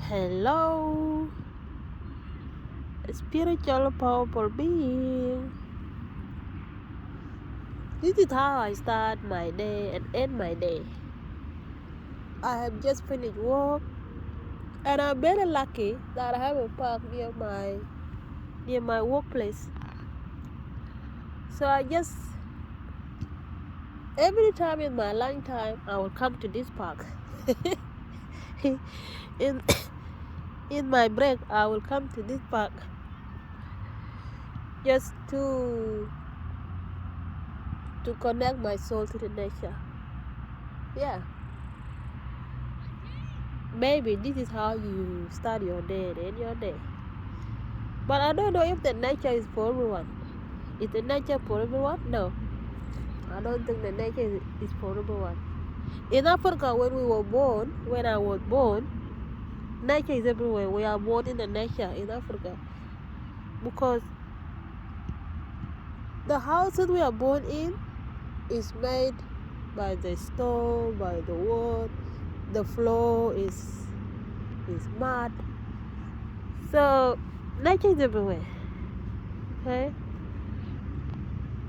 Hello, spiritual powerful being. This is how I start my day and end my day. I have just finished work and I'm very lucky that I have a park near my workplace. So I just every time in my lunch time I will come to this park. in in my break I will come to this park just to connect my soul to the nature. Yeah. Maybe this is how you start your day and end your day. But I don't know if the nature is for everyone. Is the nature for everyone? No. I don't think the nature is for everyone. In Africa, when I was born, nature is everywhere. We are born in the nature in Africa. Because the house that we are born in is made by the stone, by the wood. The floor is mud. So nature is everywhere. Okay?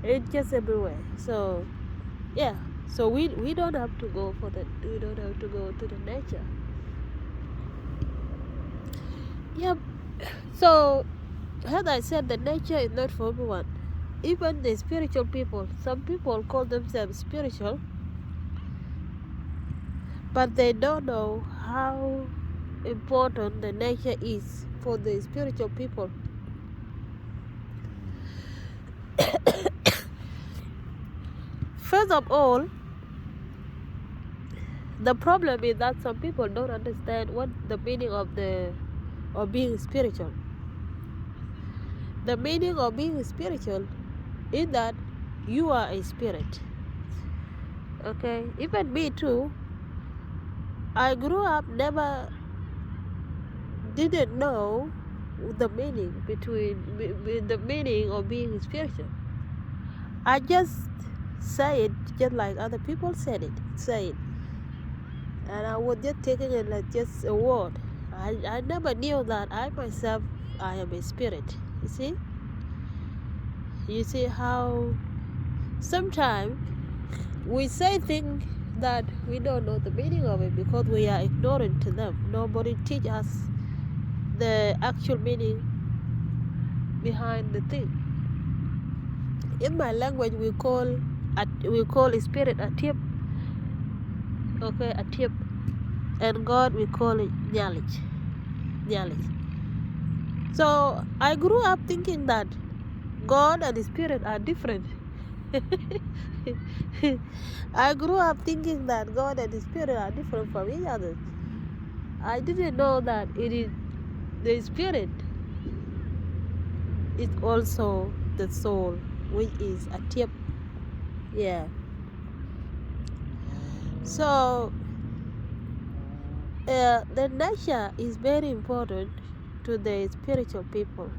It's just everywhere. So yeah. So we don't have to go we don't have to go to the nature. Yep. So as I said, the nature is not for everyone. Even the spiritual people, some people call themselves spiritual, but they don't know how important the nature is for the spiritual people. First of all, the problem is that some people don't understand what the meaning of being spiritual. The meaning of being spiritual is that you are a spirit. Okay, even me too. I grew up didn't know the meaning the meaning of being spiritual. I just say it just like other people say it, and I was just taking it like just a word. I never knew that I myself I am a spirit. You see how sometimes we say things that we don't know the meaning of it because we are ignorant to them. Nobody teach us the actual meaning behind the thing. In my language, we call a spirit a tip. Okay, a tip, and God we call it knowledge. So I grew up thinking that God and the spirit are different. I grew up thinking that God and the spirit are different from each other. I didn't know that it is the spirit is also the soul, which is a tip. Yeah. So the nature is very important to the spiritual people.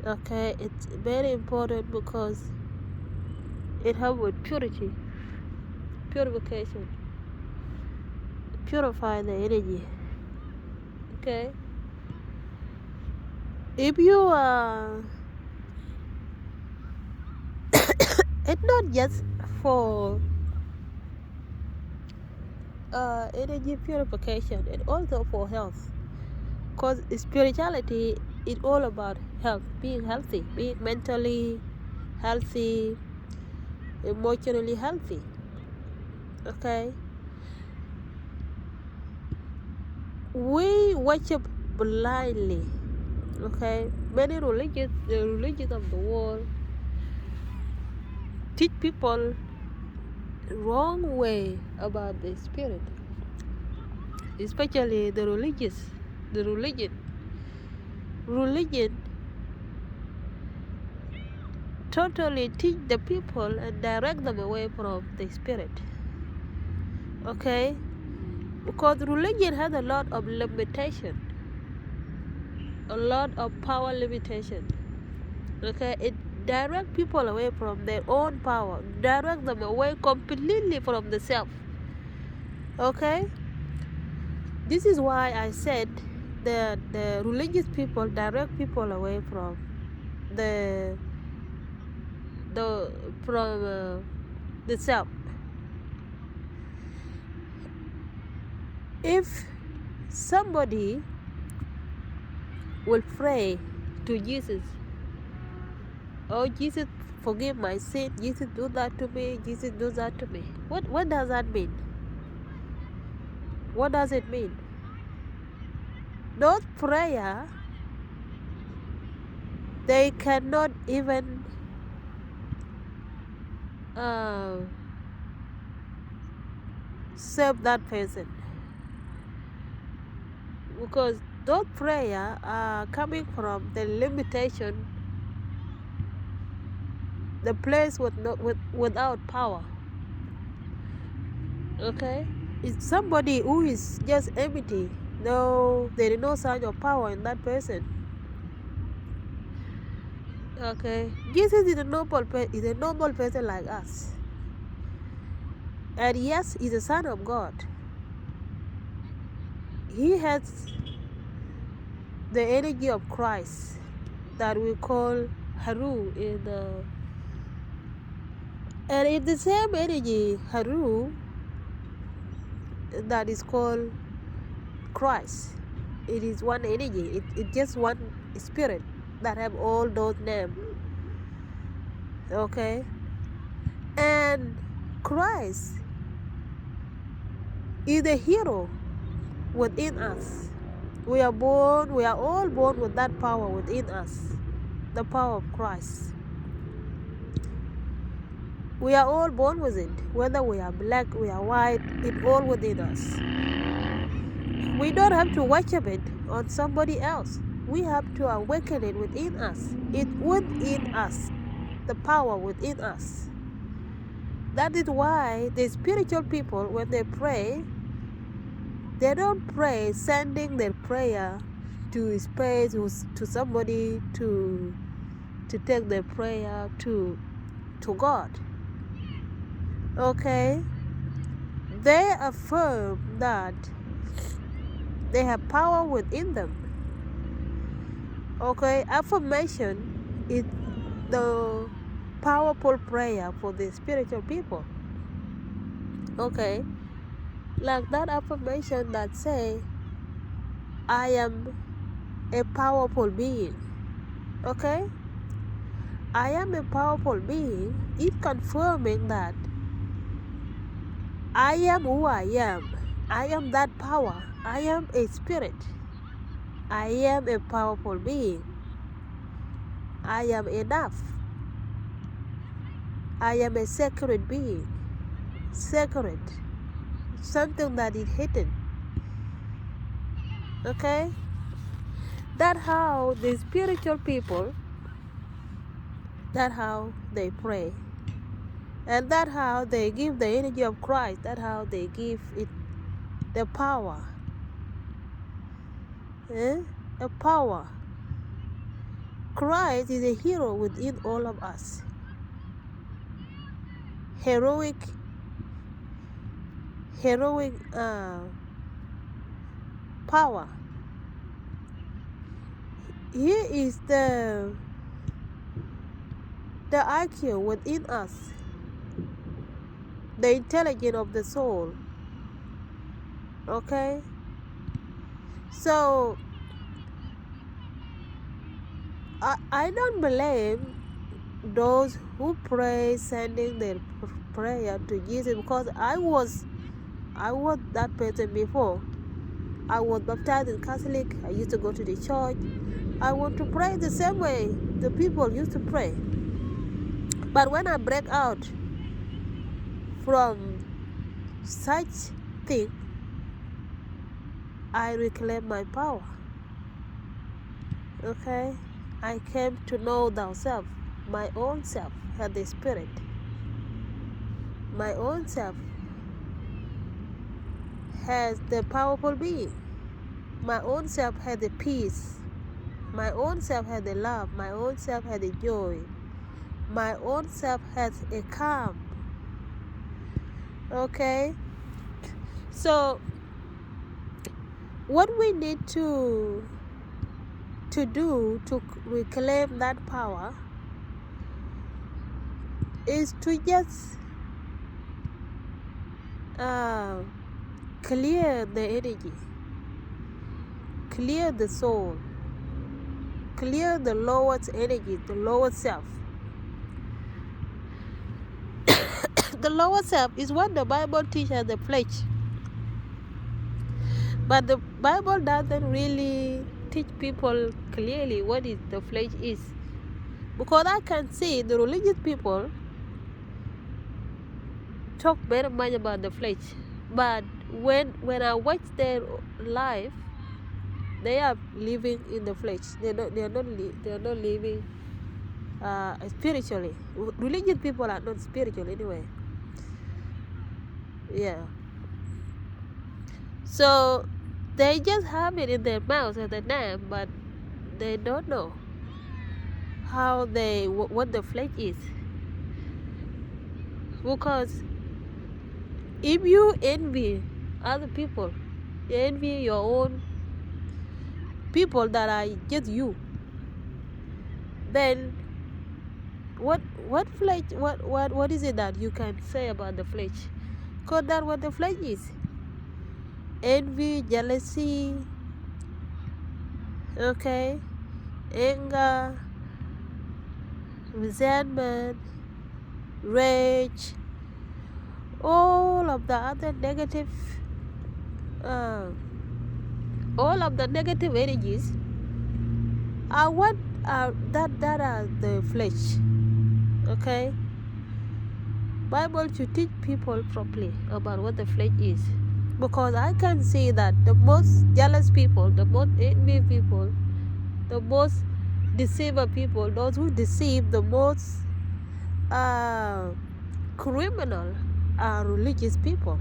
Okay, it's very important because it helps with purification, purify the energy. Okay, if you it's not just for energy purification, it's also for health. Because spirituality is all about health, being healthy, being mentally healthy, emotionally healthy. Okay, we worship blindly. Okay, many the religions of the world teach people wrong way about the spirit, especially the religion totally teach the people and direct them away from the spirit. Okay, because religion has a lot of limitation, a lot of power limitation. Okay, it direct people away from their own power, direct them away completely from the self. Okay, This is why I said the religious people direct people away from the the from the self. If somebody will pray to Jesus, oh Jesus, forgive my sin, Jesus do that to me, Jesus do that to me. What does that mean? What does it mean? Those prayer, they cannot even save that person, because those prayer are coming from the limitation, the place without power. Okay, it's somebody who is just empty. No, there is no sign of power in that person. Okay, Jesus is a normal person like us, and yes, he's a son of God. He has the energy of Christ that we call Haru in and it's the same energy Haru that is called Christ. It is one energy. It just one spirit that have all those names. Okay, and Christ is the hero within us. We are all born with that power within us, the power of Christ. We are all born with it, whether we are black, we are white, it's all within us. We don't have to worship it on somebody else. We have to awaken it within us. It's within us, the power within us. That is why the spiritual people, when they pray, they don't pray sending their prayer to space, to somebody to take their prayer to God. Okay, they affirm that they have power within them. Okay, affirmation is the powerful prayer for the spiritual people. Okay, like that affirmation that say, I am a powerful being. Okay, I am a powerful being. It's confirming that I am who I am. I am that power. I am a spirit. I am a powerful being. I am enough. I am a sacred being. Sacred. Something that is hidden. Okay? That's how the spiritual people, that's how they pray. And that's how they give the energy of Christ. That's how they give it the power. The power. Christ is a hero within all of us. Heroic power. Here is the IQ within us, the intelligence of the soul. Okay, so I don't blame those who pray sending their prayer to Jesus, because I was that person before. I was baptized in Catholic. I used to go to the church. I want to pray the same way the people used to pray. But when I break out from such thing, I reclaim my power. Okay, I came to know thyself. My own self had the spirit. My own self has the powerful being. My own self had the peace. My own self had the love. My own self had the joy. My own self has a calm. Okay, so what we need to do to reclaim that power is to just clear the energy, clear the soul, clear the lowest energy, the lowest self. The lower self is what the Bible teaches as the flesh. But the Bible doesn't really teach people clearly what is the flesh is. Because I can see the religious people talk very much about the flesh. But when I watch their life, they are living in the flesh. They are not living spiritually. Religious people are not spiritual anyway. Yeah. So they just have it in their mouths as a name, but they don't know how what the flesh is. Because if you envy other people, you envy your own people that are just you, then what flesh, what is it that you can say about the flesh? Because that's what the flesh is. Envy, jealousy, okay, anger, resentment, rage, all of the other negative energies are what are that are the flesh. Okay, Bible should teach people properly about what the flesh is, because I can see that the most jealous people, the most envy people, the most deceiver people, those who deceive the most criminal are religious people.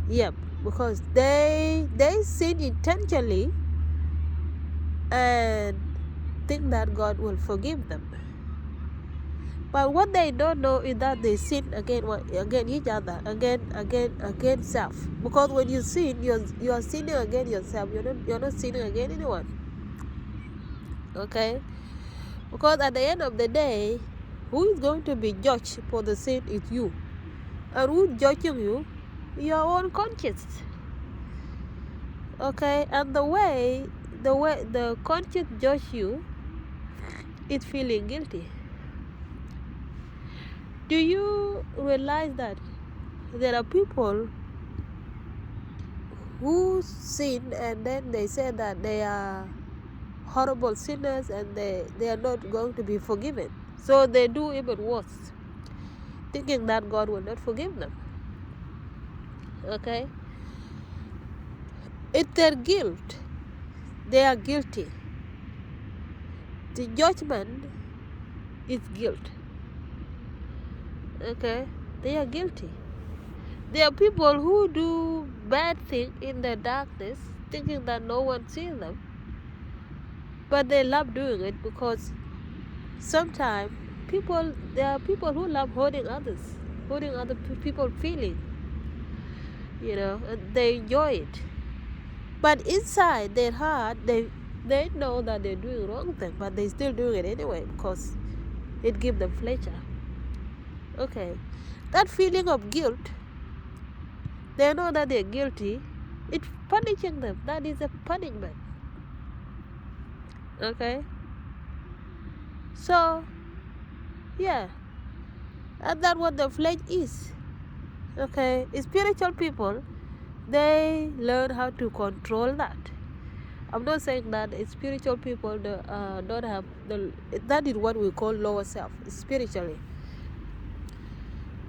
Yep, because they sin intentionally and think that God will forgive them. But what they don't know is that they sin against each other, against self. Because when you sin, you are sinning against yourself. You're not sinning against anyone. Okay? Because at the end of the day, who is going to be judged for the sin is you. And who is judging you? Your own conscience. Okay? And the way the conscience judge you is feeling guilty. Do you realize that there are people who sin and then they say that they are horrible sinners and they are not going to be forgiven? So they do even worse, thinking that God will not forgive them. Okay? It's their guilt. They are guilty. The judgment is guilt. Okay? They are guilty. There are people who do bad things in the darkness, thinking that no one sees them. But they love doing it because sometimes there are people who love hurting others, hurting other people's feelings. And they enjoy it. But inside their heart, they know that they're doing wrong thing, but they still do it anyway because it gives them pleasure. Okay, that feeling of guilt, they know that they're guilty. It's punishing them. That is a punishment. Okay. So, yeah, and that's what the flesh is. Okay, spiritual people, they learn how to control that. I'm not saying that spiritual people don't have that is what we call lower self spiritually.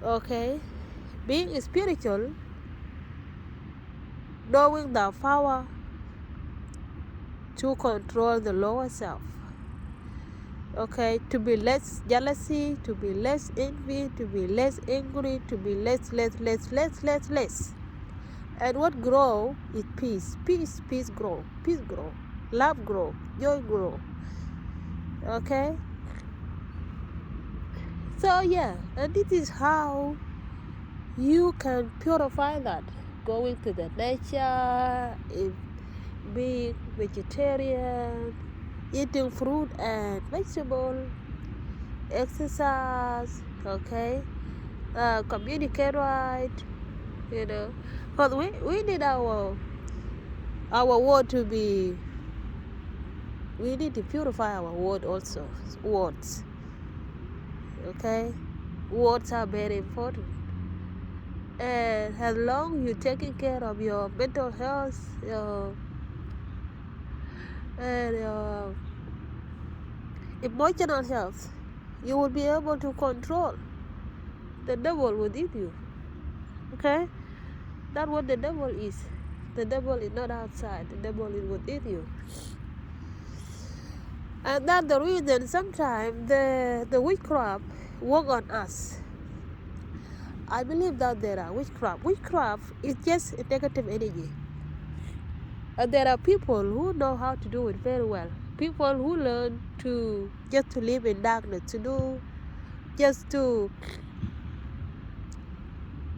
Okay, being spiritual, knowing the power to control the lower self. Okay, to be less jealousy, to be less envy, to be less angry, to be less. And what grow is peace. Peace grow. Peace grow. Love grow. Joy grow. Okay? So yeah, and this is how you can purify that. going to the nature, being vegetarian, eating fruit and vegetable, exercise, okay, communicate right, because we need our word to be, we need to purify our word also, words, okay, words are very important. And as long you're taking care of your mental health, and your emotional health, you will be able to control the devil within you. Okay? That's what the devil is. The devil is not outside, the devil is within you. And that's the reason sometimes the witchcraft work on us. I believe that there are witchcraft. Witchcraft is just a negative energy. And there are people who know how to do it very well. People who learn to just to live in darkness, to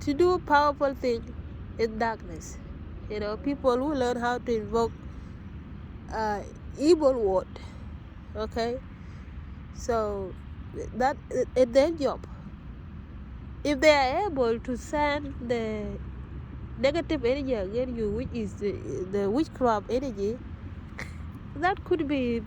do powerful things in darkness. People who learn how to invoke evil word. Okay, so that is their job. If they are able to send the negative energy against you, which is the witchcraft energy, that could be